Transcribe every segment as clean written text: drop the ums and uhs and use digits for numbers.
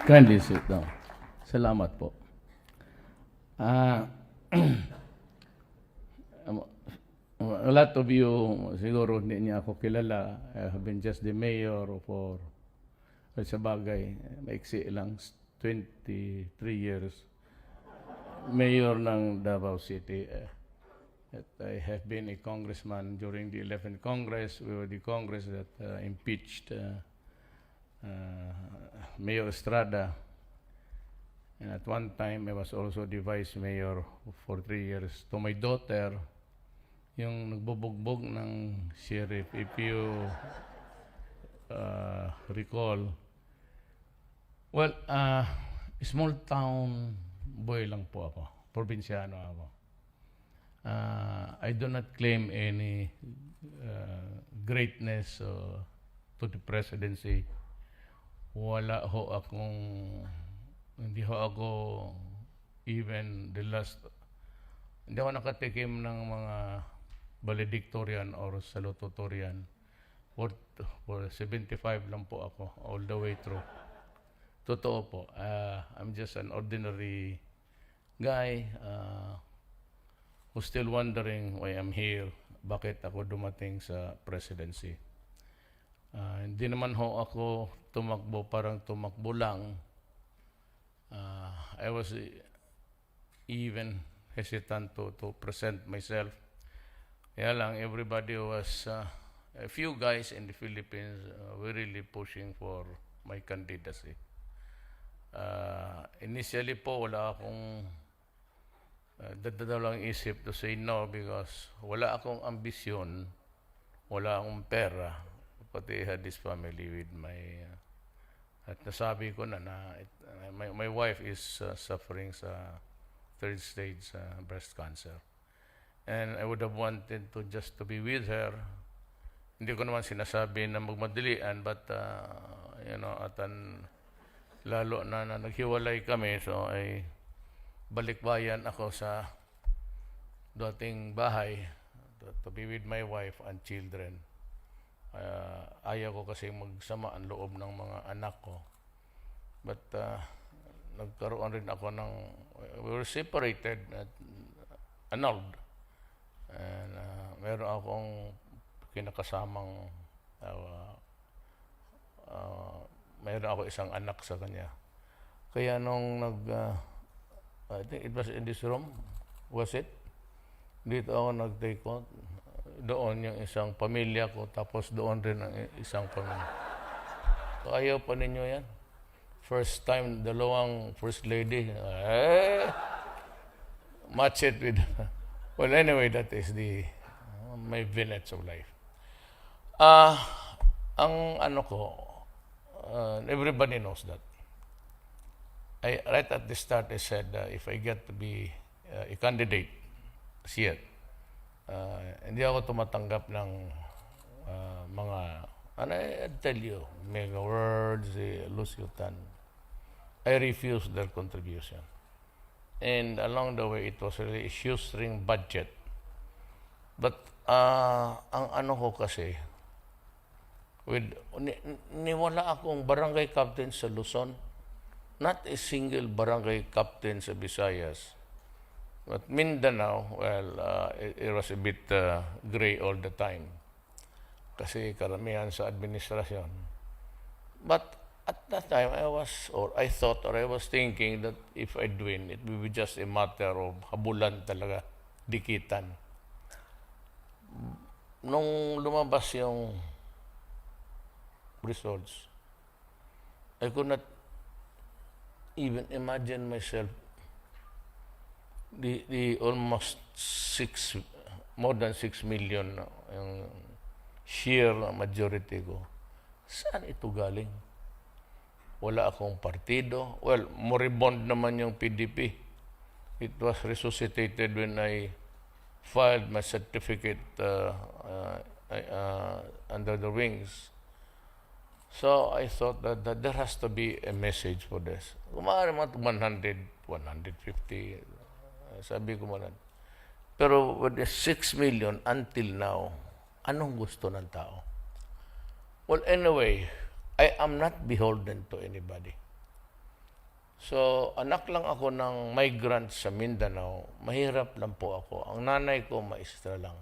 Kindly sit down. Salamat po. Ah, a lot of you, siguro hindi niya ako kilala. I have been just the mayor for, sa bagay, maiksi lang, 23 years. Mayor ng Davao City. I have been a congressman during the 11th Congress. We were the Congress that impeached Mayor Estrada. And at one time, I was also the vice mayor for 3 years. To my daughter, yung nagbubugbog ng sheriff, if you recall. Well, small town boy lang po ako. Probinsyano ako. I do not claim any greatness to the presidency. Wala ho akong, hindi ho ako even the last, hindi ako nakatikim ng mga valedictorian or salutatorian. For 75 lang po ako all the way through. Totoo po. I'm just an ordinary guy who's still wondering why I'm here. Bakit ako dumating sa presidency? Hindi naman ho ako tumakbo, parang tumakbo lang. I was even hesitant to present myself. Kaya lang, everybody was, a few guys in the Philippines were really pushing for my candidacy. Initially po, wala akong dadalawang isip to say no because wala akong ambisyon, wala akong pera. Pati I had this family with my, at nasabi ko na my wife is suffering sa third stage breast cancer. And I would have wanted to just to be with her. Hindi ko naman sinasabi na magmadalian, but lalo na naghiwalay kami, so ay balikbayan ako sa dating bahay to be with my wife and children. Ayaw ko kasi magsama ang loob ng mga anak ko. But nagkaroon rin ako ng, we were separated, annulled. And meron akong kinakasamang, meron ako isang anak sa kanya. Kaya nung I think it was in this room, was it? Dito ako nag-take out. Doon yung isang pamilya ko, tapos doon rin ang isang pamilya. So, ayaw pa ninyo yan. First time, dalawang first lady. Match it with... Well, anyway, that is my vignettes of life. Ang ano ko, everybody knows that. Right at the start, I said, if I get to be a candidate, see it. Hindi ako tumatanggap ng mga, and I tell you, mega words, lusyutan. I refuse their contribution. And along the way, it was really a shoestring budget. But ang ano ko kasi, niwala akong barangay captain sa Luzon, not a single barangay captain sa Visayas. But Mindanao, well, it was a bit gray all the time. Kasi karamihan sa administrasyon. But at that time, I was thinking that if I'd win, it would be just a matter of habulan talaga, dikitan. Nung lumabas yung results, I could not even imagine myself the almost more than 6 million yung sheer majority ko. Saan ito galing? Wala akong partido. Well, moribond naman yung PDP. It was resuscitated when I filed my certificate under the wings. So I thought that there has to be a message for this. Kumari mga 100, 150, sabi ko man. Pero with the 6 million until now, anong gusto ng tao? Well, anyway, I am not beholden to anybody. So, anak lang ako ng migrant sa Mindanao. Mahirap lang po ako. Ang nanay ko, maestra lang.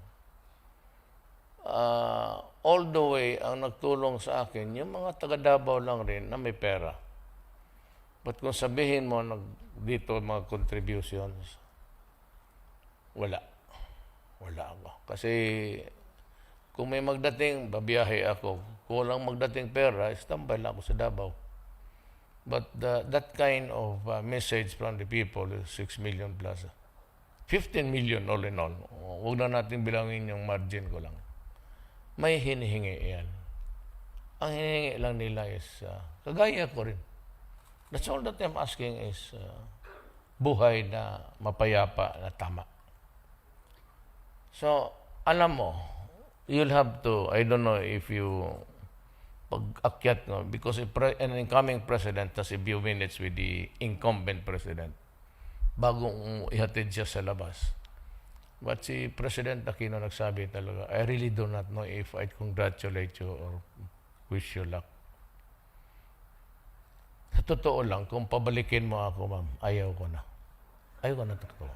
All the way, ang nagtulong sa akin, yung mga taga Davao lang rin na may pera. But kung sabihin mo, dito mga contributions, wala. Wala ako. Kasi kung may magdating, babiyahe ako. Kung walang magdating pera, istambay lang ako sa Davao. But that kind of message from the people is 6 million plus. 15 million all in all. Huwag na natin bilangin yung margin ko lang. May hinihingi yan. Ang hinihingi lang nila is, kagaya ko rin. That's all that I'm asking is, buhay na mapayapa na tama. So, alam mo, you'll have to, I don't know if you pag-akyat no, because an incoming president has a few minutes with the incumbent president bago ihatid siya sa labas. But si President Aquino nagsabi talaga, I really do not know if I congratulate you or wish you luck. Sa totoo lang, kung pabalikin mo ako, ma'am, ayaw ko na. Ayaw ko na totoo.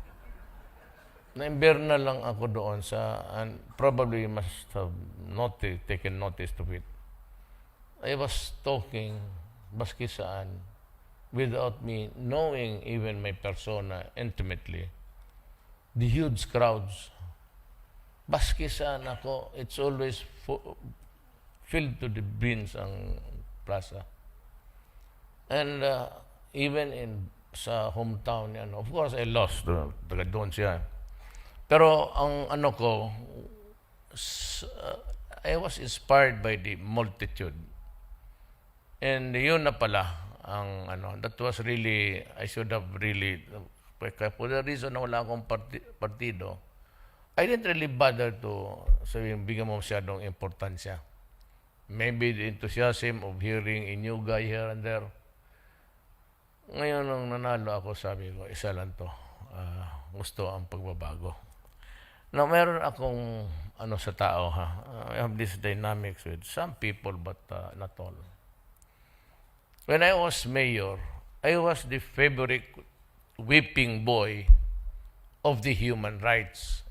Na-ember na lang ako doon sa, and probably must have taken notice to it. I was talking, baski saan, without me knowing even my persona intimately. The huge crowds. Baski saan ako, it's always filled to the bins ang plaza. And even sa hometown niya, of course, I lost. Taga doon siya. Pero ang ano ko, I was inspired by the multitude. And yun na pala, ang that was really, I should have really, for the reason na wala akong partido, I didn't really bother to sabihin, bigyan mo masyadong importansya. Maybe the enthusiasm of hearing a new guy here and there. Ngayon, nung nanalo ako, sabi ko, isa lang to. Gusto ang pagbabago. Now, meron akong sa tao, I have this dynamics with some people, but not all. When I was mayor, I was the favorite whipping boy of the human rights.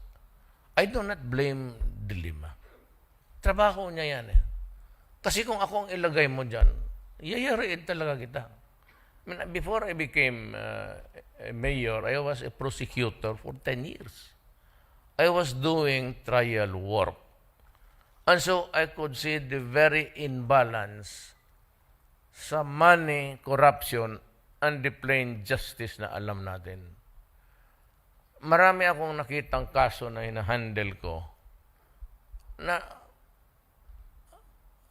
I do not blame De Lima. Trabaho niya yan eh. Kasi kung ako ang ilagay mo dyan, yayariin talaga kita. I mean, before I became a mayor, I was a prosecutor for 10 years. I was doing trial work. And so I could see the very imbalance sa money, corruption, and the plain justice na alam natin. Marami akong nakitang kaso na hinahandle ko na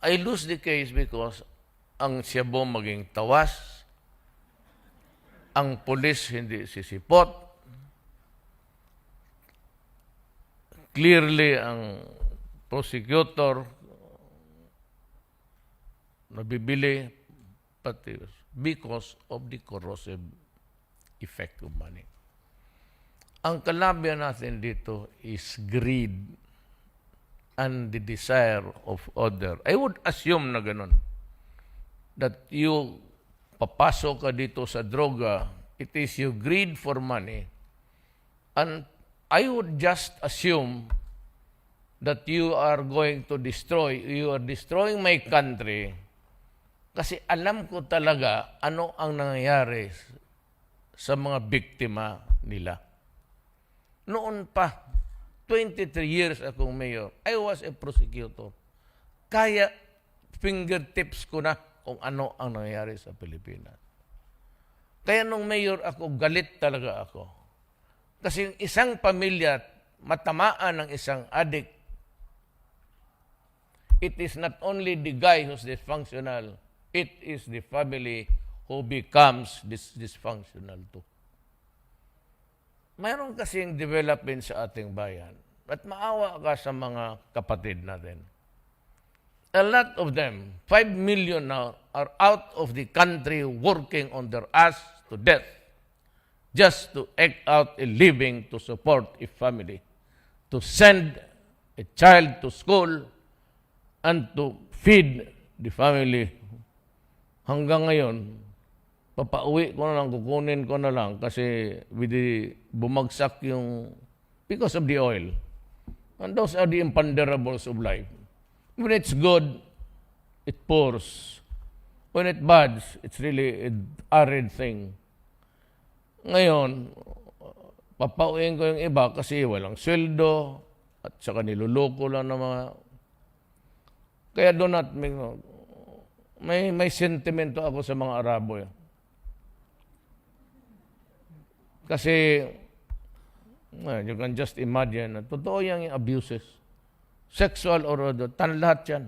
I lose the case because ang siyabo maging tawas, ang pulis hindi sisipot, clearly ang prosecutor nabibili pati because of the corrosive effect of money. Ang kalaban natin dito is greed and the desire of other. I would assume na ganun. That you papasok ka dito sa droga, it is your greed for money. And I would just assume that you are going to you are destroying my country kasi alam ko talaga ano ang nangyayari sa mga biktima nila. Noon pa, 23 years akong mayor, I was a prosecutor. Kaya fingertips ko na kung ano ang nangyayari sa Pilipinas. Kaya nung mayor ako, galit talaga ako. Kasi isang pamilya, matamaan ng isang addict, it is not only the guy who's dysfunctional, it is the family who becomes dysfunctional too. Mayroon kasing development sa ating bayan at maawa ka sa mga kapatid natin. A lot of them, 5 million now, are out of the country working on their ass to death just to eke out a living to support a family, to send a child to school, and to feed the family. Hanggang ngayon, papauwi ko na lang, kukunin ko na lang kasi bumagsak yung because of the oil. And those are the imponderables of life. When it's good, it pours. When it bads, it's really an arid thing. Ngayon, papauwiin ko yung iba kasi walang sweldo at saka niluloko lang ng mga... Kaya do not may sentimento ako sa mga Arabo. Kasi you can just imagine, totoo yung abuses. Sexual or lahat yan.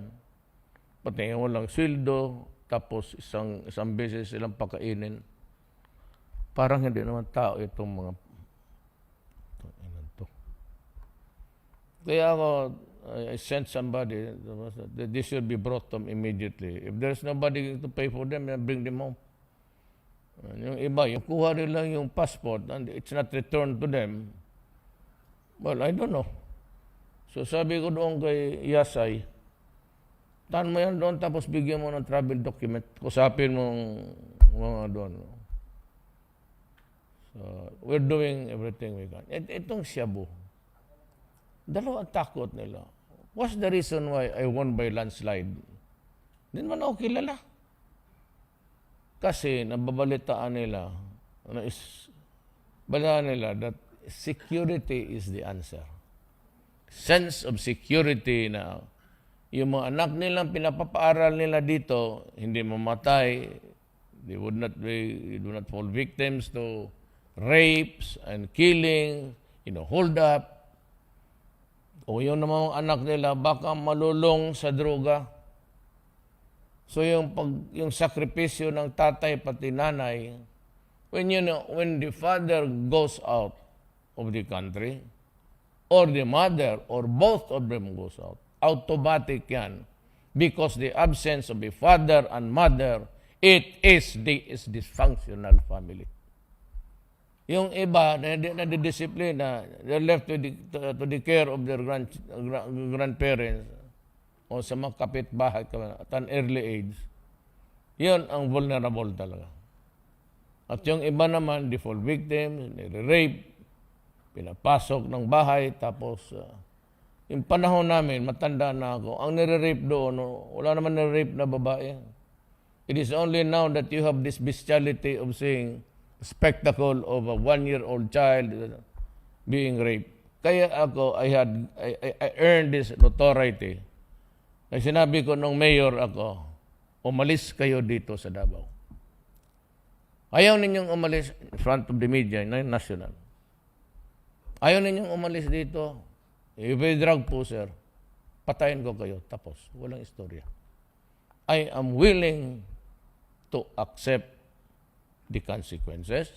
Pati yung walang sweldo, tapos isang beses silang pakainin. Parang hindi naman tao itong mga Kaya ako, I sent somebody, that this should be brought to them immediately. If there's nobody to pay for them, bring them home. Yung iba, yung kuha nila yung passport and it's not returned to them, well, I don't know. So sabi ko doon kay Yasay, tan mo yan doon tapos bigyan mo ng travel document. Kusapin mo mga doon. So, we're doing everything we can. Itong Shabu, dalawang takot nila. What's the reason why I won by landslide? Hindi naman ako kilala. Kasi nababalitaan nila, that security is the answer. Sense of security na yung mga anak nilang pinapapaaral nila dito, hindi mamatay, they do not fall victims to rapes and killing, hold up. O yung namang anak nila, baka malulong sa droga. So yung sakripisyo ng tatay pati nanay, when the father goes out of the country, or the mother, or both of them goes out, automatic yan. Because the absence of the father and mother, it is dysfunctional family. Yung iba, na they're left to the care of their grandparents o sa mga kapitbahay at an early age. Yun ang vulnerable talaga. At yung iba naman, default victims, nire-rape, pinapasok ng bahay, tapos yung panahon namin, matanda na ako, ang nire-rape doon, wala naman nire-rape na babae. It is only now that you have this bestiality of seeing spectacle of a 1-year-old child being raped. Kaya ako, I earned this notoriety. Ay sinabi ko nung mayor ako, umalis kayo dito sa Davao. Ayaw ninyong umalis in front of the media, national. Ayaw ninyong umalis dito. If a drug pusher, patayin ko kayo. Tapos, walang istorya. I am willing to accept the consequences.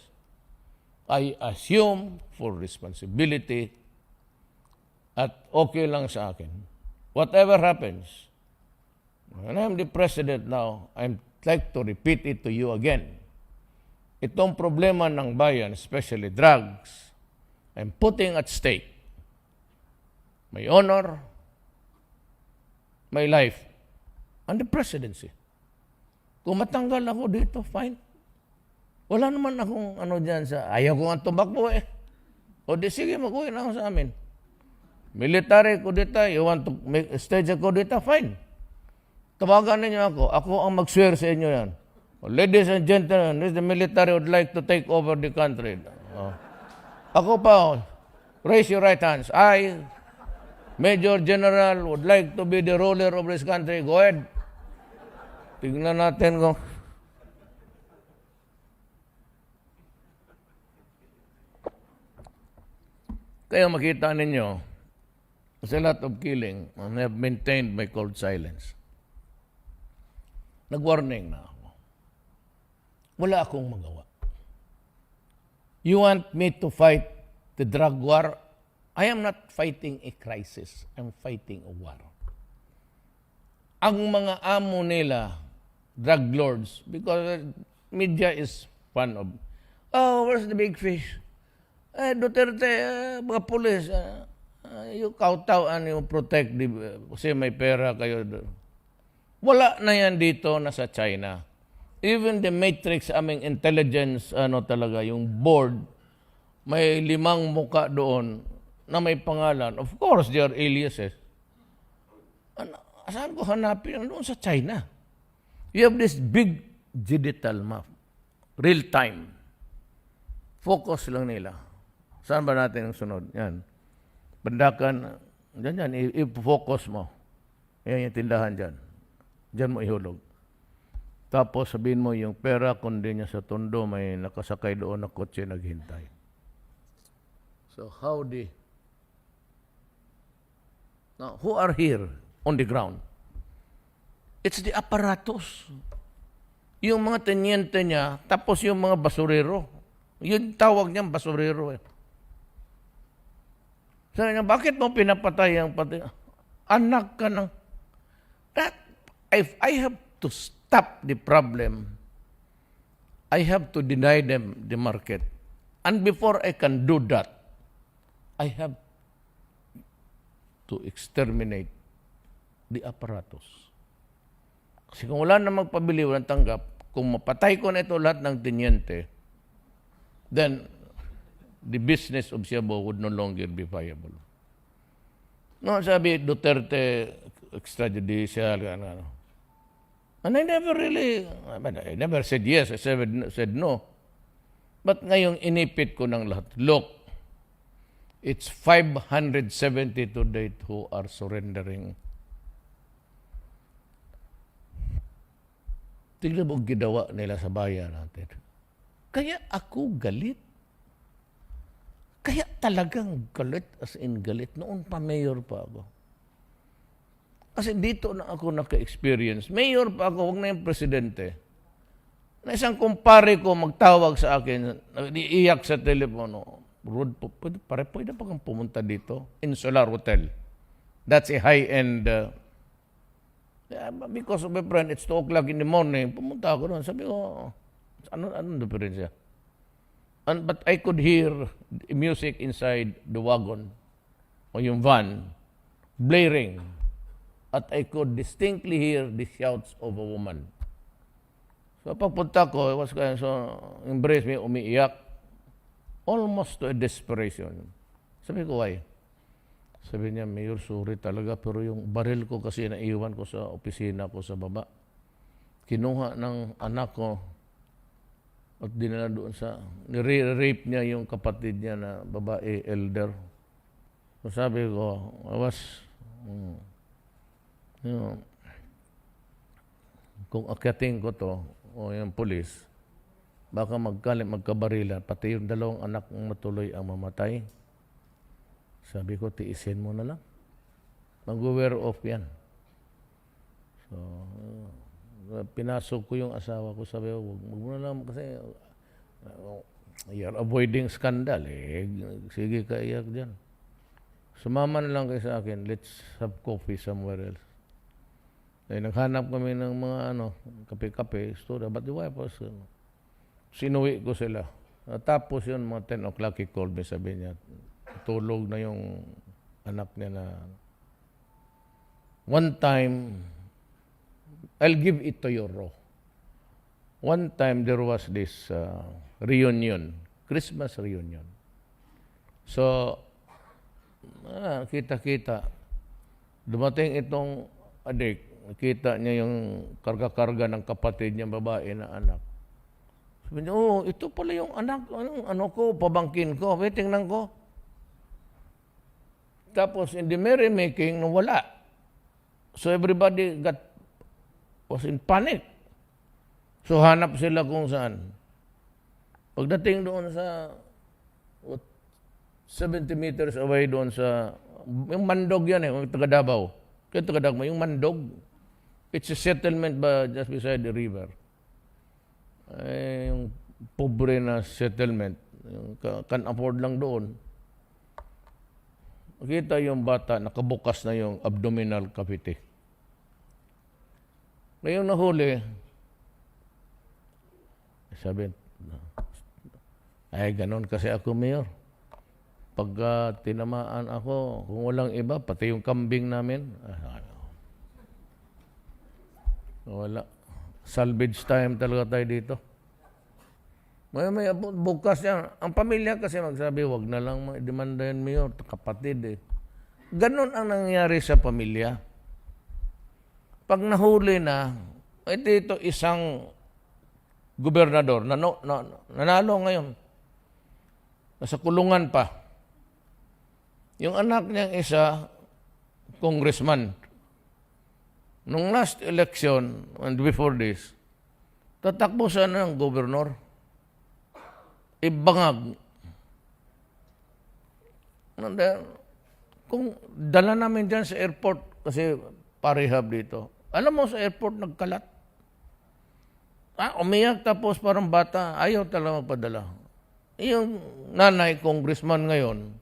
I assume for responsibility at okay lang sa akin. Whatever happens, when I'm the president now, I'd like to repeat it to you again. Itong problema ng bayan, especially drugs, I'm putting at stake my honor, my life, and the presidency. Kung matanggal ako dito, fine. Wala naman akong dyan sa, ayaw ko nga tumakbo eh. O di sige, mag-uwi na ako sa amin. Military kudeta, you want to make stage a kudeta, fine. Tawagan ninyo ako. Ako ang mag-swear sa inyo yan. Ladies and gentlemen, the military would like to take over the country. Ako pa, raise your right hands. I, Major General, would like to be the ruler of this country. Go ahead. Tignan natin kung... Kaya makita ninyo, there's a lot of killing, and I have maintained my cold silence. Nag-warning na ako. Wala akong magawa. You want me to fight the drug war? I am not fighting a crisis. I'm fighting a war. Ang mga amo nila, drug lords, because media is fun of, where's the big fish? Duterte, mga pulis, you kowtow and you protect, kasi may pera kayo. Wala na yan dito na sa China. even the matrix, aming intelligence, talaga, yung board, may 5 muka doon na may pangalan. Of course, they are aliases. Saan ko hanapin? Doon sa China. You have this big digital map. Real time. Focus lang nila. Saan ba natin ang sunod? Yan. Bandakan, dyan, i-focus mo. Yan yung tindahan dyan. Dyan mo ihulog. Tapos sabihin mo yung pera, kundi niya sa tondo, may nakasakay doon na kotse naghintay. So how now, who are here on the ground? It's the apparatus. Yung mga tenyente niya, tapos yung mga basurero. Yun tawag niyang basurero. Sabi niya, bakit mo pinapatay ang pati? Anak ka ng... That, if I have to stop the problem, I have to deny them the market. And before I can do that, I have to exterminate the apparatus. Kasi kung wala na magpabili, walang tanggap, kung mapatay ko na ito lahat ng tenyente, then the business of Cebu would no longer be viable. No, sabi, Duterte, extrajudicial, ano. And I never really, I never said yes, I said no. But ngayong inipit ko ng lahat. Look, it's 570 to date who are surrendering. Tignan mo ginawa nila sa bayan natin. Kaya ako galit. Kaya talagang galit, as in galit. Noon pa, mayor pa ako. Kasi dito na ako naka-experience. Mayor pa ako, huwag na yung presidente. Na isang kumpare ko magtawag sa akin, iiyak sa telepono. Rod, pwede pa kang pumunta dito? Insular Hotel. That's a high-end... because of my friend, it's 2 o'clock in the morning. Pumunta ako doon. Sabi ko, anong diferensya? But I could hear music inside the wagon o yung van blaring. At I could distinctly hear the shouts of a woman. So pagpunta ko, embrace me, umiiyak. Almost to a desperation. Sabi ko, why? Sabi niya, Mayor, sorry talaga, pero yung baril ko kasi naiwan ko sa opisina ko sa baba. Kinuha ng anak ko at dinala doon sa, nire-rape niya yung kapatid niya na babae, elder. So sabi ko, I was, kung akyating ko to, o yung polis, baka magkabarilan, pati yung 2 anak ng matuloy ang mamatay. Sabi ko, tiisin mo na lang. Mag-wear off yan. So, pinasok ko yung asawa ko. Sabi ko, wag mo na lang kasi you're avoiding scandal. Sige ka, iyak dyan. Sumama na lang kayo sa akin. Let's have coffee somewhere else. Naghanap kami ng mga kape-kape. But the wife was, sinuwi ko sila. Tapos yun, mga 10 o'clock, he called me, sabi niya, tulog na yung anak niya na one time, I'll give it to you raw. One time there was this reunion, Christmas reunion. So, kita-kita. Dumating itong adik, nakita niya yung karga-karga ng kapatid niya babae na anak. Sabi niya, ito pala yung anak, ko, pabangkin ko, tingnan ko. Tapos, in the merrymaking, wala. So, everybody was in panic. So, hanap sila kung saan. Pagdating doon sa 70 meters away doon sa, yung Mandog yan yung taga Davao. Kaya taga Davao, yung Mandog. It's a settlement just beside the river. Yung pobre na settlement. Yung can afford lang doon. Makita yung bata, nakabukas na yung abdominal cavity. Ngayong nahuli, sabi, ganon kasi ako, Mayor. Pagka tinamaan ako, kung walang iba, pati yung kambing namin, wala. Salvage time talaga tayo dito. May bukas yan. Ang pamilya kasi magsabi, wag na lang demanda yan, Mayor, kapatid eh. Ganon ang nangyayari sa pamilya. Pag nahuli na, ito isang gobernador, nanalo ngayon. Nasa kulungan pa. Yung anak niyang isa, congressman. Nung last election, and before this, tatakbo sana ng gobernador. Ibangag. Kung dala namin dyan sa airport, kasi parehab dito, alam mo sa airport nagkalat. Umiyak tapos parang bata, ayaw talaga magpadala. Yung nanay, congressman ngayon,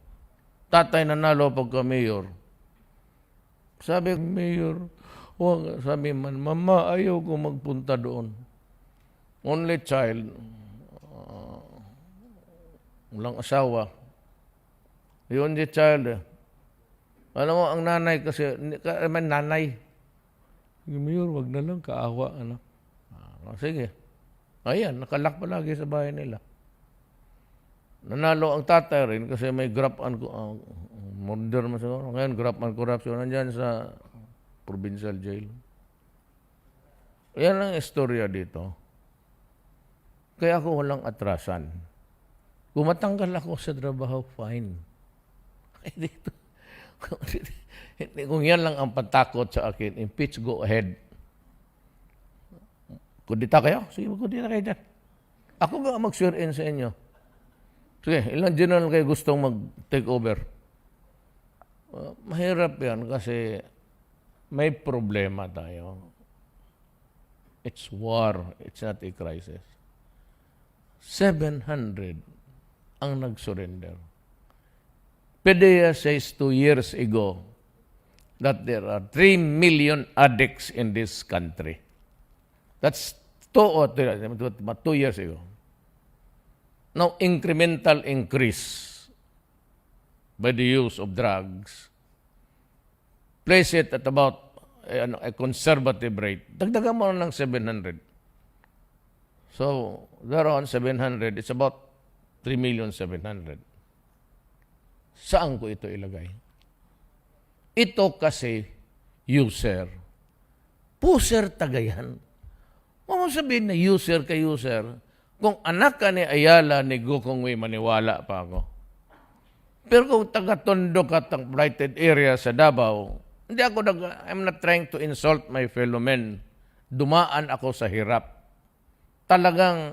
tatay nanalo pagka mayor. Sabi, mayor, sabi man, mama, ayaw ko magpunta doon. Only child, walang asawa. Yun the child. Alam mo, ang nanay kasi, nanay. Mayor, wag na lang, kaawa. Ano? Sige. Ayan, nakalak palagi sa bahay nila. Nanalo ang tatay rin kasi may graft and murder mo siguro. Ngayon, graft and corruption nandyan sa provincial jail. Yan ang istorya dito. Kaya ako walang atrasan. Kung matanggal ako sa trabaho, fine. Dito. Kung yan lang ang patakot sa akin, impeach, go ahead. Kudita kayo? Sige, kudita kayo dyan. Ako ba mag-swear in sa inyo? Sige, ilang general kayo gustong mag-take over? Mahirap yan kasi may problema tayo. It's war. It's not a crisis. 700 ang nag-surrender. PDEA says 2 years ago that there are 3 million addicts in this country. That's 2 years ago. Now, incremental increase by the use of drugs, place it at about a conservative rate. Dagdagan mo ng 700. So, around 700, it's about 3,700,000. Saan ko ito ilagay? Ito kasi user. Puser tagayan. Huwag mo sabihin na user ka user. Kung anak ka ni Ayala, ni Gukong may maniwala pa ako. Pero kung taga-Tondo ka, blighted area sa Davao, hindi ako I'm not trying to insult my fellow men. Dumaan ako sa hirap. Talagang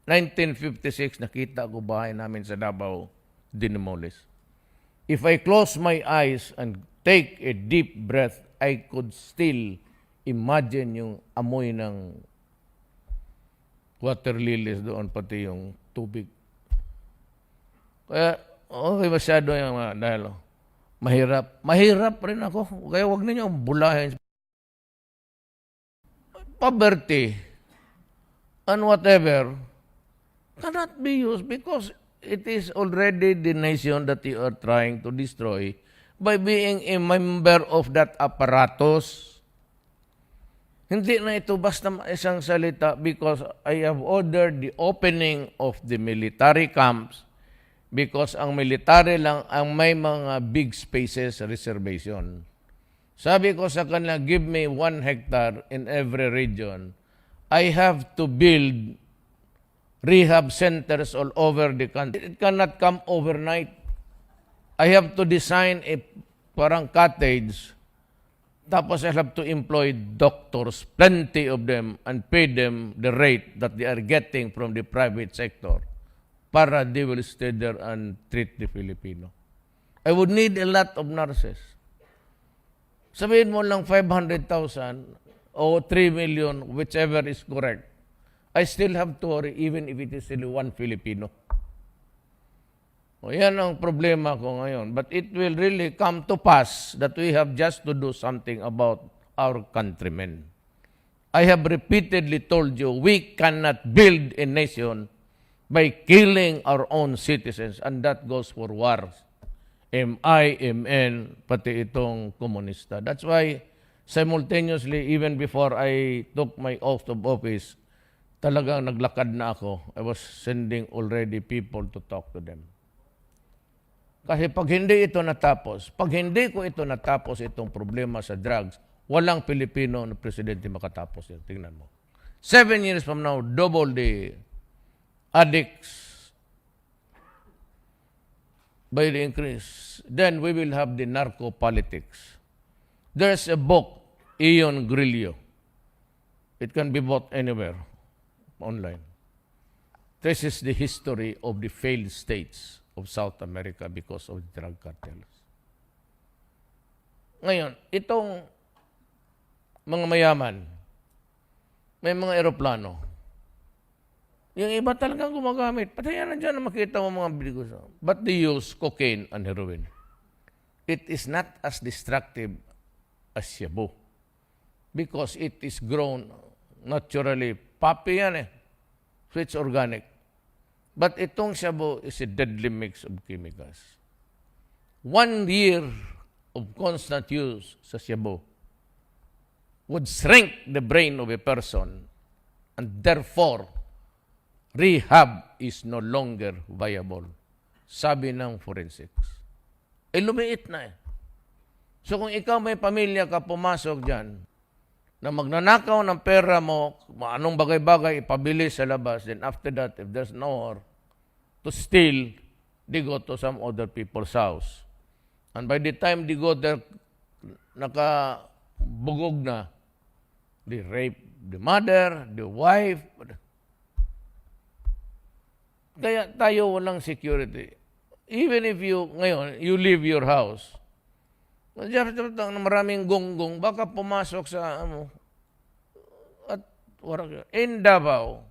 1956, nakita ko bahay namin sa Davao, dinemolis. If I close my eyes and take a deep breath, I could still imagine yung amoy ng water lilies doon, pati yung tubig. Kaya, okay, masyado yung dahil mahirap. Mahirap rin ako. Kaya huwag ninyo bulahin. Poverty and whatever cannot be used because it is already the nation that you are trying to destroy by being a member of that apparatus. Hindi na ito basta isang salita because I have ordered the opening of the military camps because ang military lang ang may mga big spaces reservation. Sabi ko sa kanila, give me 1 hectare in every region. I have to build rehab centers all over the country. It cannot come overnight. I have to design a parang cottage. Tapos I have to employ doctors, plenty of them, and pay them the rate that they are getting from the private sector para they will stay there and treat the Filipino. I would need a lot of nurses. Sabihin mo lang 500,000 o 3 million, whichever is correct. I still have to worry even if it is only 1 Filipino. O yan ang problema ko ngayon. But it will really come to pass that we have just to do something about our countrymen. I have repeatedly told you, we cannot build a nation by killing our own citizens, and that goes for wars. MI, MN, pati itong komunista. That's why Simultaneously, even before I took my oath of office, talagang naglakad na ako. I was sending already people to talk to them. Kasi pag hindi ito natapos, pag hindi ko ito natapos, itong problema sa drugs, walang Pilipino na presidente makatapos yan. Tingnan mo. 7 years from now, double the addicts by the increase. Then we will have the narco politics. There's a book, Ion Grillo. It can be bought anywhere online. This is the history of the failed states of South America because of the drug cartels. Ngayon, itong mga mayaman, may mga eroplano. Yung iba talagang gumagamit. Patayan na dyan na makita mo mga biligos. But they use cocaine and heroin. It is not as destructive as shabu because it is grown naturally. Poppy yan eh. So it's organic. But itong shabu is a deadly mix of chemicals. 1 year of constant use sa shabu would shrink the brain of a person and therefore rehab is no longer viable. Sabi ng forensics. Lumiit na eh. So kung ikaw may pamilya ka, pumasok dyan, na magnanakaw ng pera mo, anong bagay-bagay ipabili sa labas, then after that, if there's nowhere to steal, they go to some other people's house. And by the time they go there, nakabugog na, they rape the mother, the wife. Kaya tayo walang security. Even if ngayon, you leave your house, maraming gonggong, baka pumasok sa, at in Davao,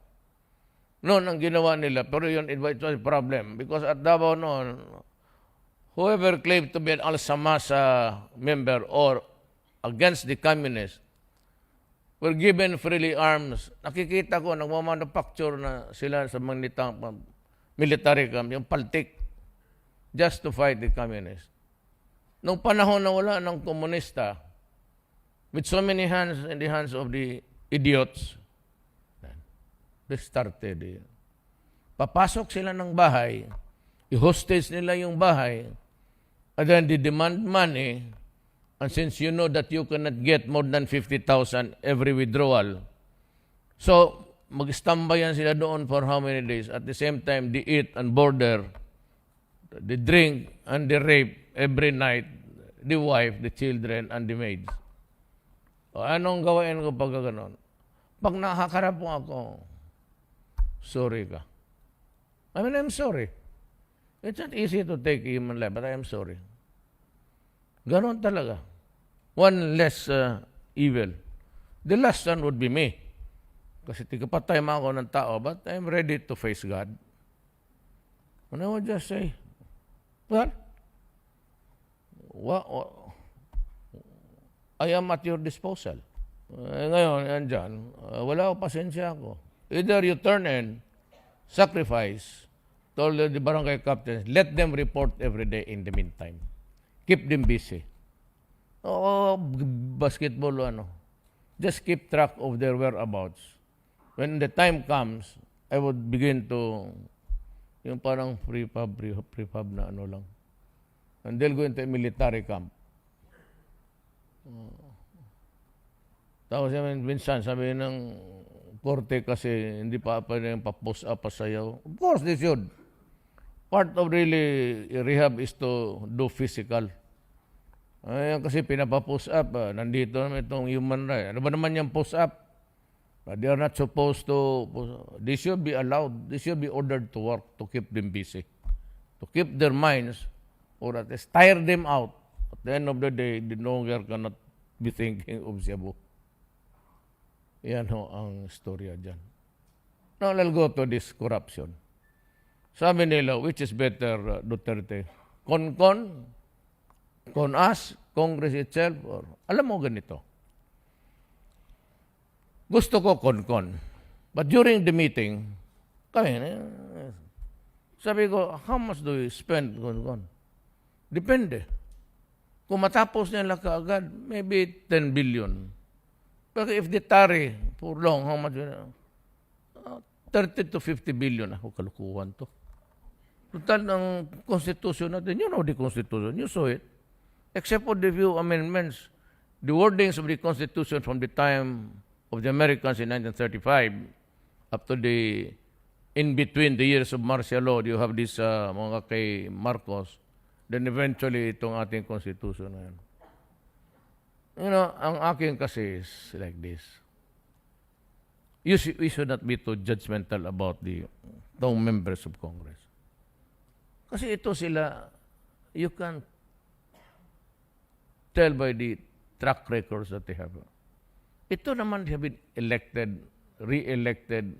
noon ang ginawa nila, pero yun, it was a problem. Because at Davao noon, whoever claimed to be an Al-Samasa member or against the communists, were given freely arms. Nakikita ko, nagmamanufacture na sila sa mga military camp, yung paltik, just to fight the communists. Nung panahon na wala ng komunista, with so many hands in the hands of the idiots, they started. Papasok sila ng bahay, i-hostage nila yung bahay, and then they demand money, and since you know that you cannot get more than 50,000 every withdrawal, so mag-stambayan sila doon for how many days? At the same time, they eat and border, they drink and they rape every night, the wife, the children, and the maids. O anong gawain ko pag gano'n? Pag nakakarap mo ako, sorry ka. I mean, I'm sorry. It's not easy to take human life, but I am sorry. Ganon talaga. One less evil. The last one would be me. Kasi tigapatay mo ako ng tao, but I'm ready to face God. And I would just say, well, I am at your disposal. Ngayon, yan dyan, wala ko pasensya ako. Either you turn in, sacrifice, told the barangay captains, let them report every day in the meantime. Keep them busy. Basketball, just keep track of their whereabouts. When the time comes, I would begin to, yung parang prefab na lang. And they'll go into a military camp. Tapos minsan, sabi ng korte kasi hindi pa pwede pa-post up pa sayaw. Of course, they should. Part of really rehab is to do physical. Ayan kasi pinapa-post up. Nandito naman itong human right. Ano ba naman yung post up? They are not supposed to, they should be allowed, they should be ordered to work to keep them busy. To keep their minds, or at least tire them out. At the end of the day, they no longer cannot be thinking of Cebu. Yan ho ang storya dyan. Now, I'll go to this corruption. Sabi nila, which is better, Duterte? Con us, Congress itself, or alam mo ganito. Gusto ko con. But during the meeting, sabi ko, how much do you spend con? Depende. Kung matapos nila kaagad, maybe 10 billion. Pero if they tarry for long, how much? 30 to 50 billion. Ako, kalukuhan to. Total ng Constitution natin, you know the Constitution, you saw it. Except for the few amendments, the wordings of the Constitution from the time of the Americans in 1935 up to the in between the years of martial law, you have this mga kay Marcos, then eventually itong ating Constitution na yan. You know, ang aking kasi is like this. We should not be too judgmental about the members of Congress. Kasi ito sila, you can tell by the track records that they have. Ito naman have been elected, re-elected,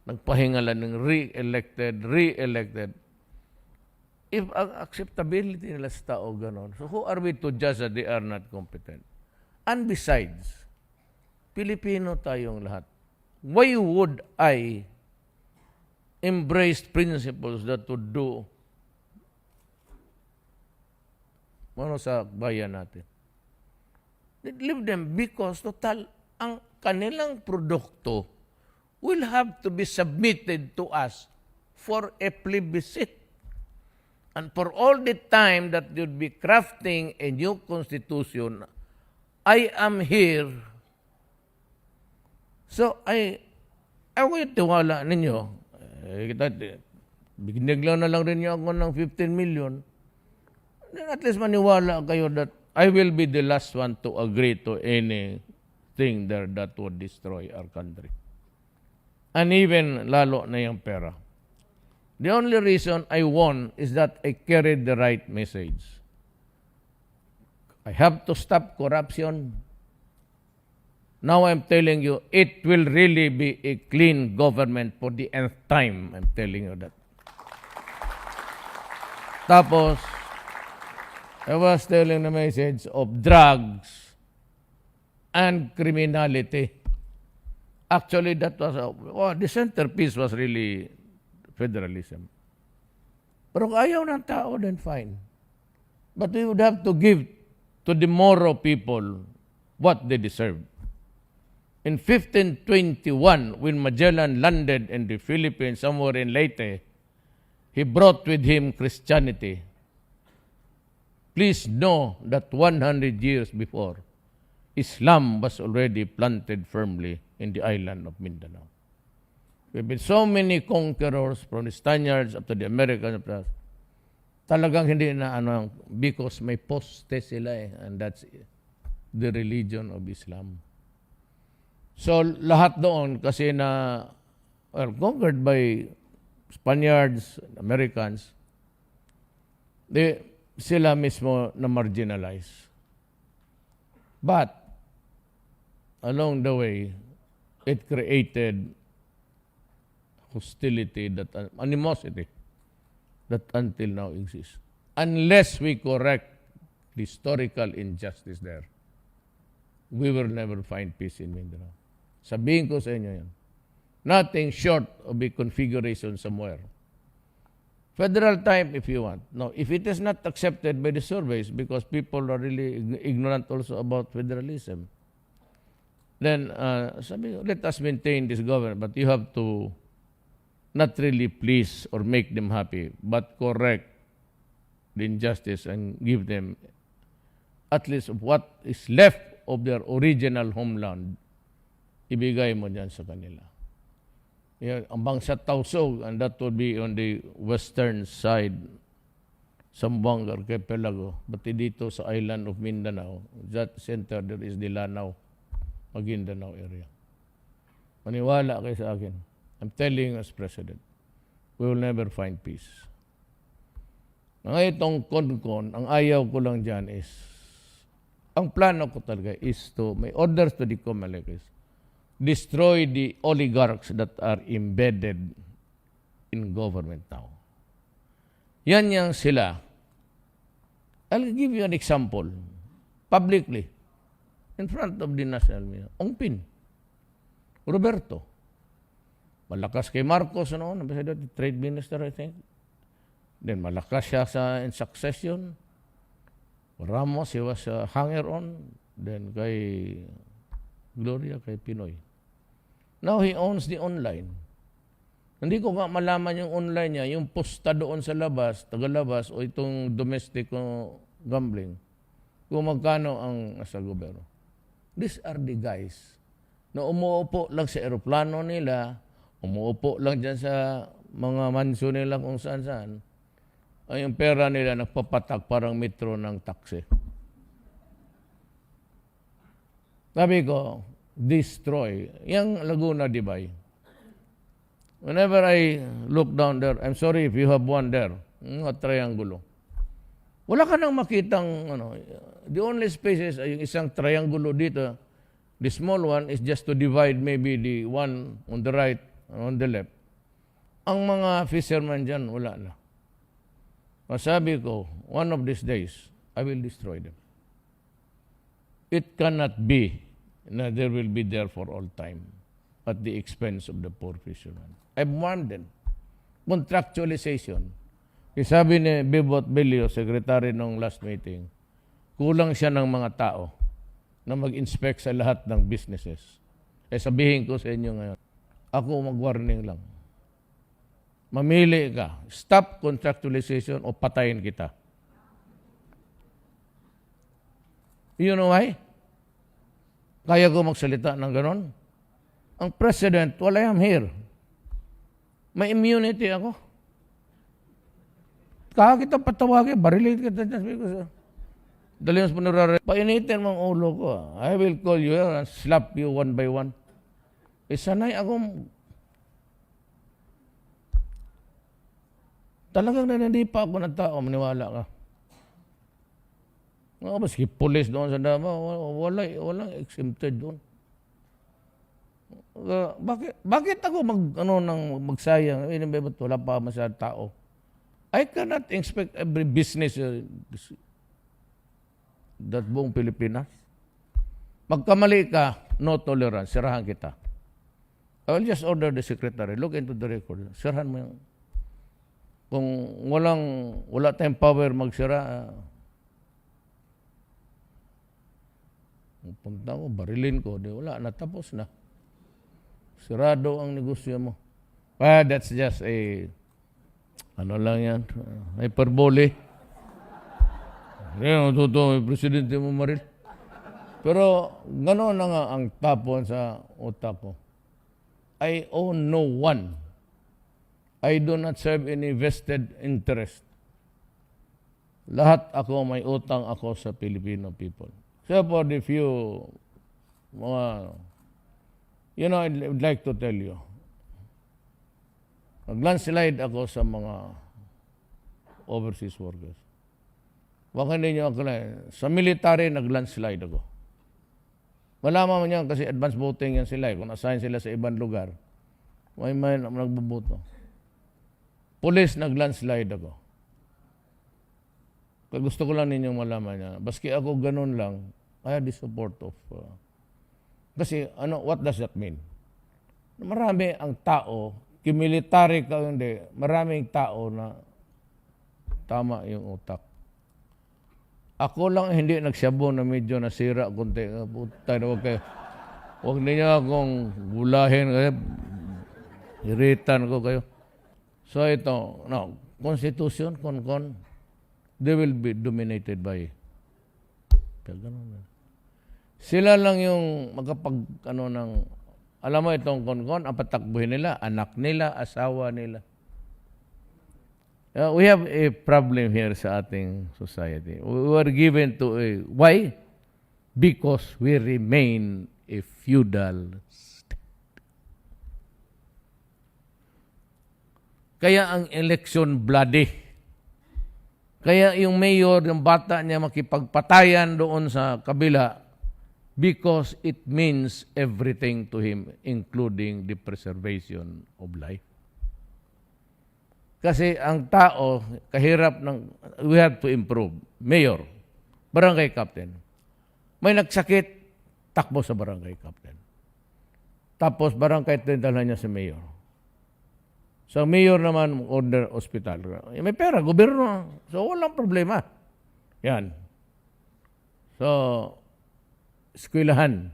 nagpahingalan ng re-elected. If ang acceptability nila sa tao ganon, so who are we to judge that they are not competent? And besides, Pilipino tayong lahat. Why would I embrace principles that would do sa bayan natin? Leave them because total, ang kanilang produkto will have to be submitted to us for a plebiscite. And for all the time that you'd be crafting a new constitution, I am here. So, ako yung tiwala ninyo. Binigyan na lang rin niyo ako ng 15 million. Then at least maniwala kayo that I will be the last one to agree to anything there that would destroy our country. And even lalo na yung pera. The only reason I won is that I carried the right message. I have to stop corruption. Now I'm telling you, it will really be a clean government for the nth time. I'm telling you that. Tapos, I was telling the message of drugs and criminality. Actually, that was, the centerpiece was really federalism. Pero kung ayaw ng tao, then fine. But we would have to give to the Moro people what they deserve. In 1521, when Magellan landed in the Philippines, somewhere in Leyte, he brought with him Christianity. Please know that 100 years before, Islam was already planted firmly in the island of Mindanao. There have been so many conquerors from the Spaniards up to the Americans. Talagang hindi na because may poste sila and that's the religion of Islam. So, lahat doon kasi conquered by Spaniards, Americans, sila mismo na marginalize. But, along the way, it created hostility, animosity that until now exists. Unless we correct the historical injustice there, we will never find peace in Mindanao. Sabihin ko sa inyo yan. Nothing short of a configuration somewhere. Federal type if you want. Now, if it is not accepted by the surveys because people are really ignorant also about federalism, then let us maintain this government, but you have to not really please or make them happy, but correct the injustice and give them at least what is left of their original homeland, ibigay mo dyan sa kanila. Ang Bangsa Tausog, and that would be on the western side, Zamboanga, Archipelago, but dito sa island of Mindanao, that center there is the Lanao, Maguindanao area. Maniwala kayo sa akin. I'm telling you as President, we will never find peace. Ngayon itong kon-kon, ang ayaw ko lang dyan is, ang plano ko talaga is to, may orders to the Comelec, destroy the oligarchs that are embedded in government now. Yan yang sila. I'll give you an example. Publicly. In front of the National Media. Ongpin. Roberto. Malakas kay Marcos, Trade Minister, I think. Then malakas siya in succession. Ramos, he was a hanger-on. Then kay Gloria, kay Pinoy. Now he owns the online. Hindi ko nga malaman yung online niya, yung posta doon sa labas, tagalabas, o itong domestic gambling, kung magkano ang nasa gobyerno. These are the guys na umuupo lang sa eroplano nila, umuupo lang dyan sa mga mansyon nila kung saan-saan, ay yung pera nila nagpapatak parang metro ng taxi. Sabi ko, destroy. Yang Laguna, Dibay. Whenever I look down there, I'm sorry if you have one there, mga triangulo. Wala ka nang makitang, the only spaces ay yung isang triangulo dito. The small one is just to divide maybe the one on the right and on the left. Ang mga fishermen dyan, wala na. Masabi ko, one of these days, I will destroy them. It cannot be na there will be there for all time at the expense of the poor fishermen. I've warned them. Contractualization. Kasi sabi ni Bebot Belio, secretary nung last meeting, kulang siya ng mga tao na mag-inspect sa lahat ng businesses. Sabihin ko sa inyo ngayon, ako mag-warning lang. Mamili ka. Stop contractualization o patayin kita. You know why? Kaya ko magsalita ng ganon? Ang president, while I am here, may immunity ako. Kaya kita patawagin, barilin kita dyan. Dali mas panurari. Painitin mong ulo ko. I will call you and slap you one by one. Sanay akong talagang naninipa ako ng tao, maniwala ka. Maski police doon sa Davao, walang exempted doon. Bakit ako magsayang? Wala pa masyadong tao. I cannot expect every business that buong Pilipinas. Magkamali ka, no tolerance, sirahan kita. I will just order the secretary, look into the record, sirahan mo yung kung wala tayong power magsira, punta ko, barilin ko, wala, natapos na. Sirado ang negosyo mo. That's just lang yan, hyperbole. Yan, totoo, presidente mo maril. Pero, gano'n na nga ang tapon sa utak ko. I own no one. I do not serve any vested interest. Lahat ako, may utang ako sa Filipino people. So for the few, I'd like to tell you, nag-landslide ako sa mga overseas workers. Baka hindi nyo sa military, nag-landslide ako. Malaman mo niyan kasi advance voting yan sila. Kung assign sila sa ibang lugar, may nagbubuto. Police, nag-landslide ako. Kaya gusto ko lang ninyong malaman niya. Baski ako ganun lang, I have the support of... kasi, what does that mean? Marami ang tao, kimilitary ka hindi, maraming tao na tama yung utak. Ako lang hindi nagsyabo na medyo nasira kunti. Huwag ninyo akong gulahin kayo. Iritan ko kayo. So ito, Constitution, they will be dominated by sila lang yung alam mo itong ang patakbuhin nila, anak nila, asawa nila. We have a problem here sa ating society. We were given to why? Because we remain a feudal state. Kaya ang election bloody. Kaya yung mayor, yung bata niya makipagpatayan doon sa kabila because it means everything to him, including the preservation of life. Kasi ang tao, we have to improve. Mayor, barangay captain. May nagsakit, takbo sa barangay captain. Tapos barangay captain dalhan niya sa mayor. Sa mayor naman, order hospital. May pera, gobyerno. So walang problema. Yan. So, eskwelahan.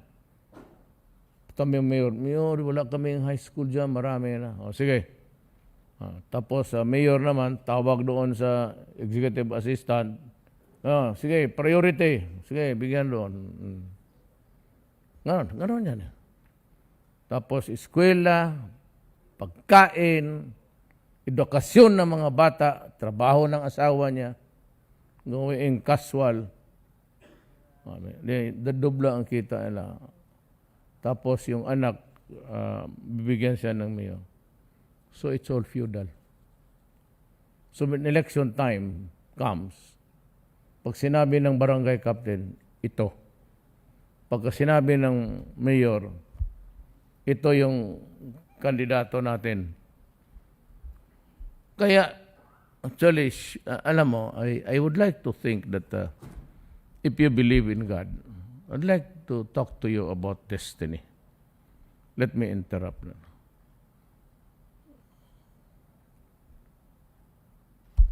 Kami yung mayor, wala kaming high school dyan, marami na. O, sige. Tapos, mayor naman, tawag doon sa executive assistant. Sige, priority. Sige, bigyan doon. Ganon yan. Tapos, eskwela, pagkain, edukasyon ng mga bata, trabaho ng asawa niya, gawing casual. Dadobla ang kita nila. Tapos yung anak, bibigyan siya ng mayor. So it's all feudal. So when election time comes, pag sinabi ng barangay captain, ito. Pagka sinabi ng mayor, ito yung kandidato natin. Kaya, actually, alam mo, I would like to think that if you believe in God, I'd like to talk to you about destiny. Let me interrupt.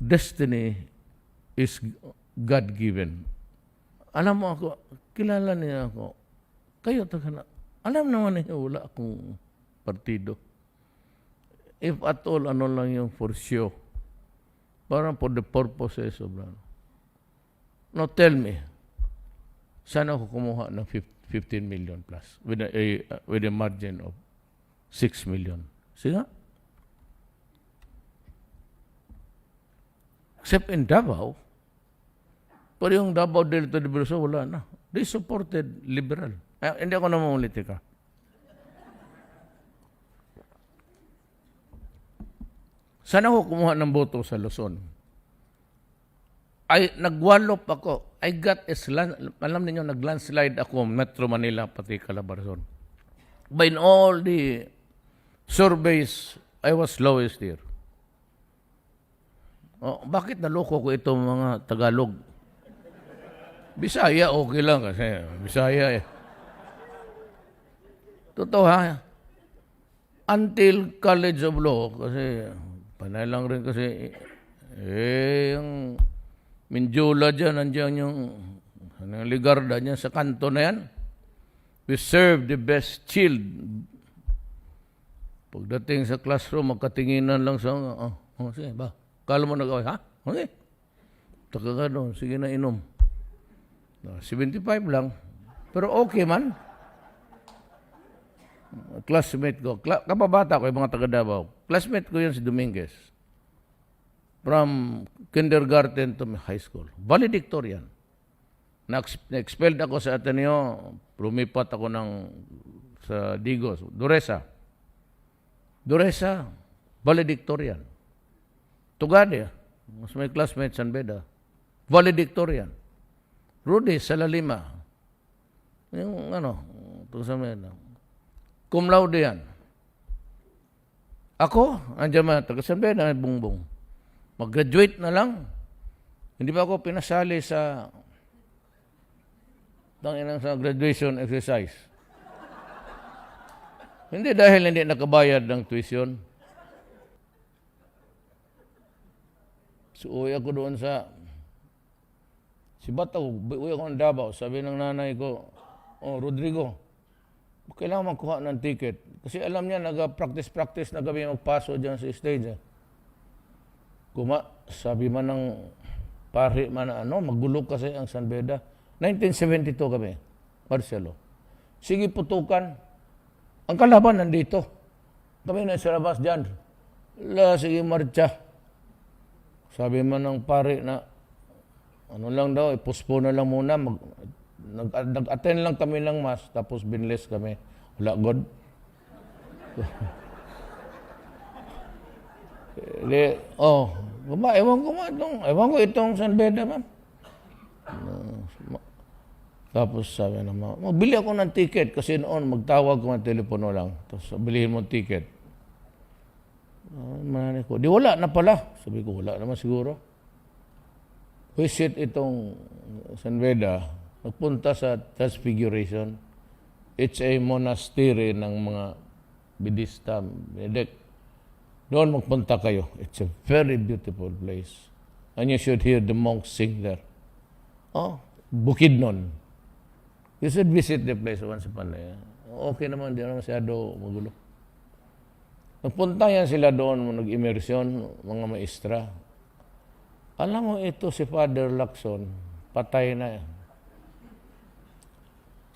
Destiny is God-given. Alam mo ako, kilala niya ako. Kayo, alam naman niya wala akong partido. If at all, ano lang yung for show. Parang for the purposes of that. Now tell me, saan ako kumuha ng 15 million plus with a margin of 6 million? Sige. Except in Davao, pero yung Davao Delta de Verso, wala na. They supported liberal. Hindi ako namumulitika. Saan ako kumuha ng boto sa Luzon? Nagwalop ako. Alam niyo, nag-landslide ako, Metro Manila, pati Calabarzon. But in all the surveys, I was lowest here. Bakit naloko ko itong mga Tagalog? Bisaya, okay lang kasi. Bisaya eh. Totoo ha? Until College of Law, kasi panay lang rin kasi, yung Minjula dyan, nandiyan yung Ligarda dyan sa kanto na yan. We serve the best child. Pagdating sa classroom, magkatinginan lang sa, sige ba? Kala mo nag-away, ha? Okay. Taka ka doon, sige na inom. 75 lang. Pero okay man. Classmate ko, kababata ko, yung mga taga-Davao. Classmate ko yun si Dominguez. From kindergarten to high school. Valedictorian. Na-expelled ako sa Ateneo, lumipat ako sa Digos, Duresa, valedictorian. Tugade, mas may classmate San Beda, valedictorian. Rudy Salalima, yung ito sa mga, cum laude yan. Ako, andyan man, taga San Beda, bungbong. Mag-graduate na lang. Hindi pa ako pinasali sa graduation exercise. Hindi dahil hindi nakabayad ng tuition. So, uwi ako doon si Bataw, uwi ako ng Davao. Sabi ng nanay ko, Rodrigo, kailangan magkuha ng ticket. Kasi alam niya, nag-practice na kami magpaso dyan sa stage. Sabi man ng pari man magulo kasi ang San Beda. 1972 kami, Marcelo. Sige, putukan. Ang kalaban nandito. Kami na sa labas dyan. Sige, marcha. Sabi man ng pari na, lang daw, ipostpone na lang muna. Nag-attend lang kami ng mass, tapos binless kami. Wala, God. Ewan ko itong San Beda, man. Tapos sabi naman, bili ako ng ticket kasi noon magtawag ko ng telepono lang. Tapos bilihin mo ticket. Mananay ko, di wala na pala. Sabi ko, wala naman siguro. Visit itong San Beda, nagpunta sa Transfiguration. It's a monastery ng mga Budista, Benedict. Doon magpunta kayo. It's a very beautiful place. And you should hear the monks sing there. Bukidnon. You should visit the place once upon a time. Okay naman, di naman masyado magulo. Nagpunta yan sila doon, nag-immersion, mga maestra. Alam mo ito si Father Lacson, patay na yan.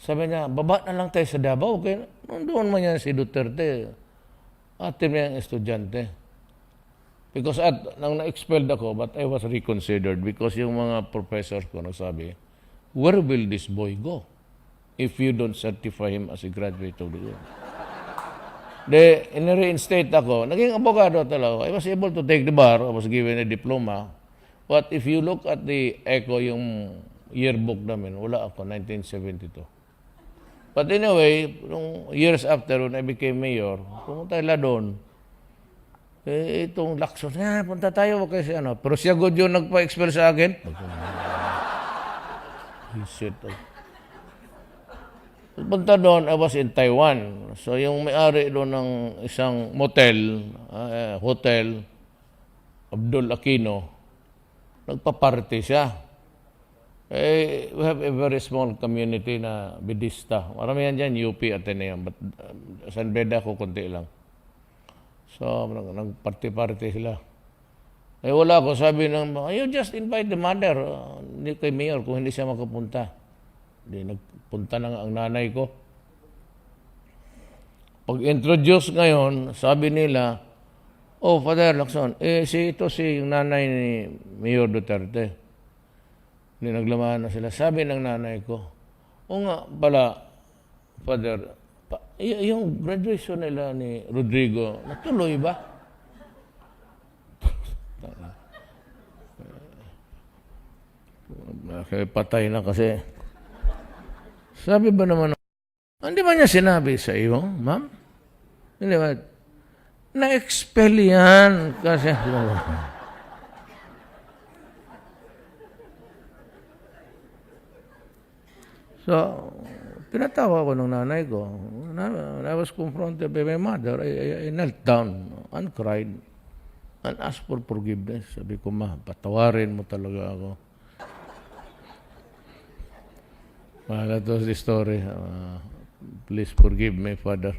Sabi niya, baba na lang tayo sa Davao. Okay? Doon man yan si Duterte. Atin niya ang estudyante. Because nang na-expelled ako, but I was reconsidered because yung mga professors ko nagsabi, where will this boy go if you don't certify him as a graduate of the year? In-reinstate ako. Naging abogado talaga. I was able to take the bar. I was given a diploma. But if you look at the ECO, yung yearbook namin, wala ako, 1972. But anyway, years after, when I became mayor, pumunta sila doon. Itong Lacson, punta tayo kasi ano. Pero siya good yun nagpa-expel sa akin. He said, punta doon, I was in Taiwan. So yung may-ari doon ng isang motel, hotel, Abdul Aquino, nagpa-party siya. We have a very small community na Bedista. Marami yan dyan, UP Ateneum. But San Beda ko, konti lang. So, nag-party-party sila. Wala ko. Sabi ng, you just invite the mother. Hindi kay mayor kung hindi siya makapunta. Nagpunta na ang nanay ko. Pag-introduce ngayon, sabi nila, oh, Father Lacson, ito si yung nanay ni Mayor Duterte. Hindi naglamaan na sila. Sabi ng nanay ko, o nga pala, Father, yung graduation nila ni Rodrigo, natuloy ba? Patay na kasi. Sabi ba naman, hindi ba niya sinabi sa iyo, ma'am? Hindi ba? Na-expel yan kasi. So, pinatawa ko ng nanay ko. When I was confronted by my mother, I knelt down and cried and asked for forgiveness. Sabi ko, ma, patawarin mo talaga ako. That was the story. Please forgive me, Father.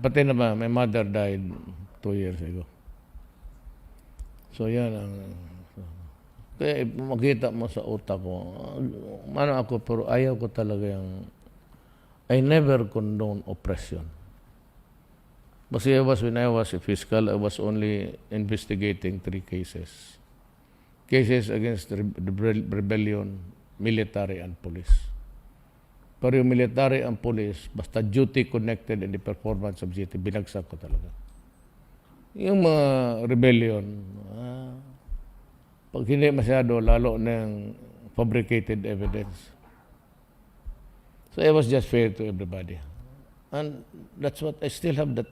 Pati naman, my mother died 2 years ago. So, yan ang... Kaya makita mo sa utak ko, ano ako, pero ayaw ko talaga yung... I never condone oppression. Kasi when I was a fiscal, I was only investigating 3 cases. Cases against the rebellion, military, and police. Pero yung military and police, basta duty connected in the performance of duty, binagsak ko talaga. Yung mga rebellion, pag hindi masyado, lalo ng fabricated evidence. So I was just fair to everybody. And that's what, I still have that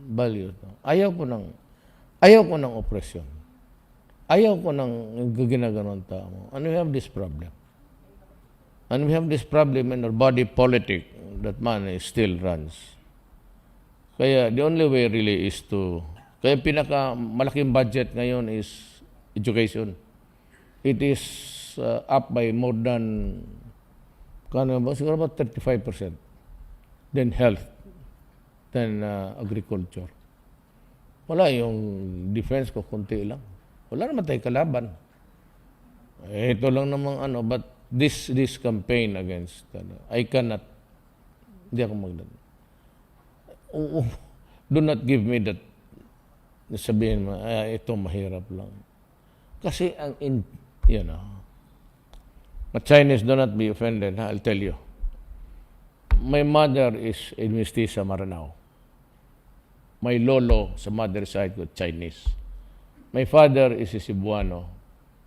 value. Ayaw ko ng oppression. Ayaw ko ng ginaganon tao. And we have this problem. And we have this problem in our body politic that money still runs. Kaya the only way really is to, kaya malaking budget ngayon is education. It is up by more than, siguro about 35%. Then health, then agriculture. Wala yung defense ko, kunti lang. Wala naman tayo kalaban. Ito lang namang but this campaign against, I cannot, hindi ako do not give me that, sabihin mo, ito mahirap lang. Kasi but Chinese do not be offended, I'll tell you. My mother is in Mestiza, Maranao. My lolo sa mother side ko, Chinese. My father is a Cebuano.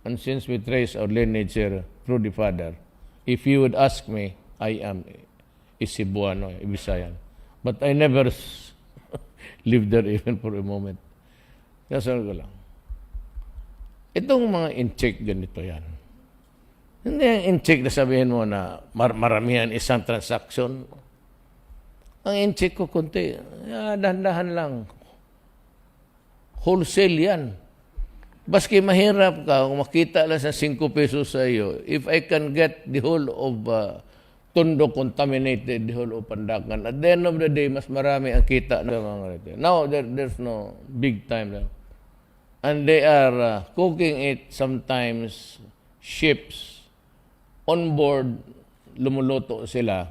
And since we trace our lineage here through the father, if you would ask me, I am a Cebuano, a Visayan. But I never lived there even for a moment. Kasi ko lang. Itong mga in-check, ganito yan. Hindi yung in-check na sabihin mo na maramihan isang transaction. Ang in-check ko kunti, dahan-dahan lang. Wholesale yan. Baski mahirap ka, kung makita lang sa 5 pesos sa iyo, if I can get the whole of Tondo contaminated, the whole of Pandacan, at the end of the day, mas marami ang kita ng mga rito. Now, there's no big time now. And they are cooking it sometimes, ships, on board, lumuluto sila.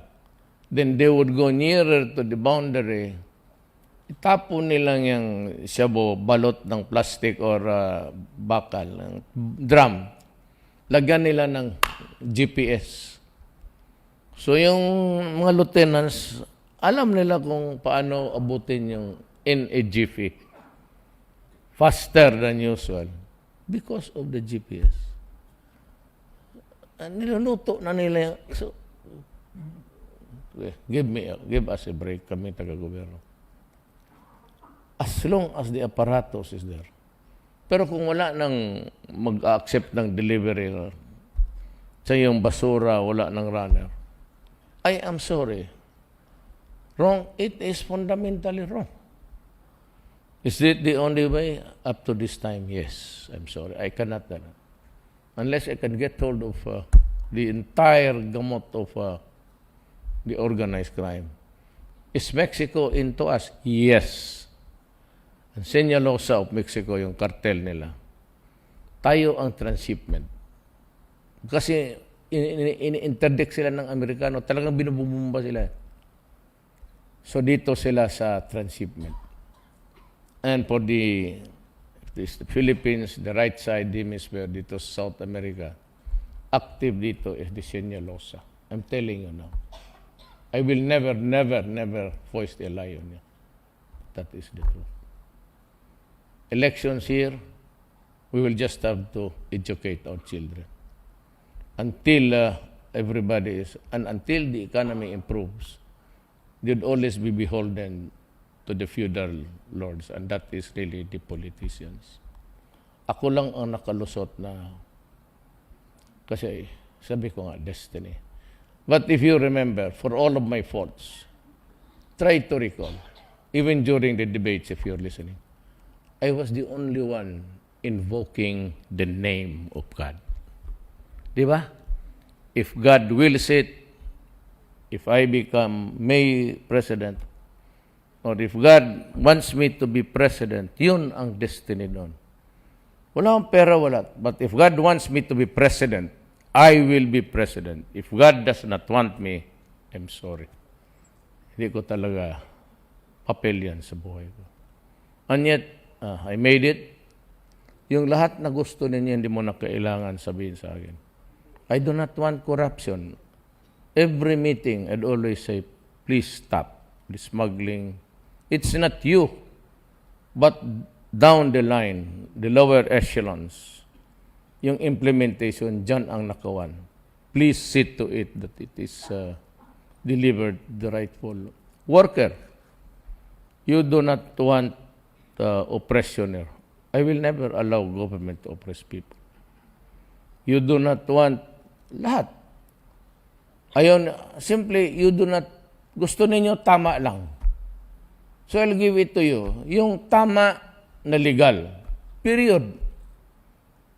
Then they would go nearer to the boundary, itapon nila yung shabu, balot ng plastic or bakal, ng drum. Lagyan nila ng GPS. So yung mga lieutenants, alam nila kung paano abutin yung in a jiffy. Faster than usual. Because of the GPS. Niluluto na nila yung... So, give us a break, kami taga-gobyerno. As long as the apparatus is there. Pero kung wala nang mag-accept ng delivery sa yung basura, wala nang runner, I am sorry. Wrong. It is fundamentally wrong. Is it the only way? Up to this time, yes. I'm sorry. I cannot do that. Unless I can get hold of the entire gamut of the organized crime. Is Mexico into us? Yes. Ang Senyalosa of Mexico, yung cartel nila. Tayo ang transshipment. Kasi ini-interdict sila ng Amerikano, talagang binubumba sila. So dito sila sa transshipment. And for the Philippines, the right side hemisphere dito sa South America, active dito is the Senyalosa. I'm telling you now. I will never foist a lie on you. That is the truth. Elections here, we will just have to educate our children. Until everybody is, and until the economy improves, they'd always be beholden to the feudal lords, and that is really the politicians. Ako lang ang nakalusot na, kasi sabi ko nga, destiny. But if you remember, for all of my faults, try to recall, even during the debates, if you're listening, I was the only one invoking the name of God. Di ba? If God wills it, if I become May President, or if God wants me to be President, yun ang destiny nun. Wala akong pera, wala. But if God wants me to be President, I will be President. If God does not want me, I'm sorry. Hindi ko talaga papel yan sa buhay ko. And yet, I made it. Yung lahat na gusto ninyo, hindi mo na kailangan sabihin sa akin. I do not want corruption. Every meeting, I'd always say, please stop the smuggling. It's not you, but down the line, the lower echelons, yung implementation, dyan ang nakawan. Please see to it that it is delivered the rightful worker. You do not want oppressioner. I will never allow government to oppress people. You do not want lahat. Ayon, simply, you do not, gusto ninyo tama lang. So I'll give it to you. Yung tama na legal. Period.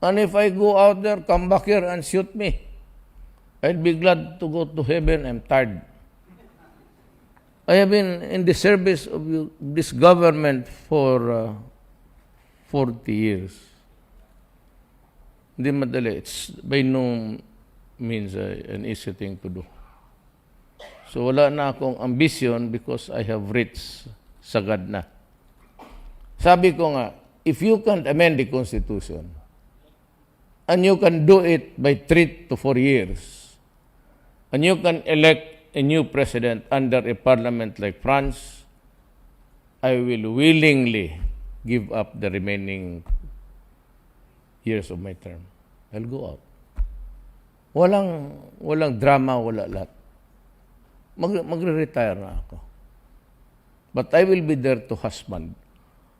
And if I go out there, come back here and shoot me, I'd be glad to go to heaven. I'm tired. I have been in the service of this government for 40 years. Hindi madali. It's by no means an easy thing to do. So wala na akong ambition because I have reached sagad na. Sabi ko nga, if you can't amend the Constitution, and you can do it by 3 to 4 years, and you can elect a new president under a parliament like France, I will willingly give up the remaining years of my term. I'll go out. Walang drama, wala lahat. Magre-retire na ako. But I will be there to husband.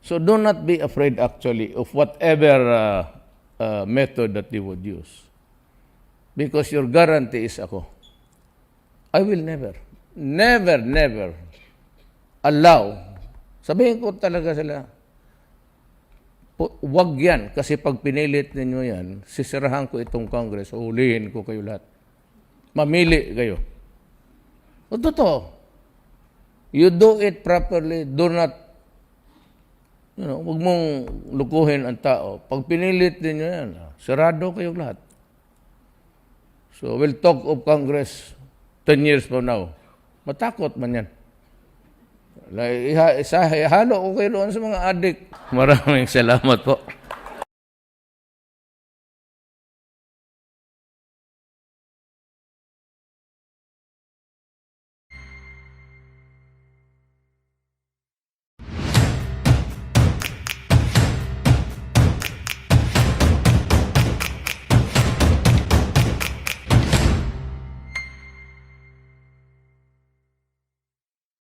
So do not be afraid actually of whatever method that they would use. Because your guarantee is ako. I will never allow, sabihin ko talaga sila, Wag yan. Kasi pag pinilit ninyo yan, sisirahan ko itong Congress, ulihin ko kayo lahat. Mamili kayo. O totoo. You do it properly. Do not, wag mong lukuhin ang tao. Pag pinilit ninyo yan, sirado kayo lahat. So we'll talk of Congress 10 years from now. Matakot man yan. Ihalo ko kayo doon sa mga adik. Maraming salamat po.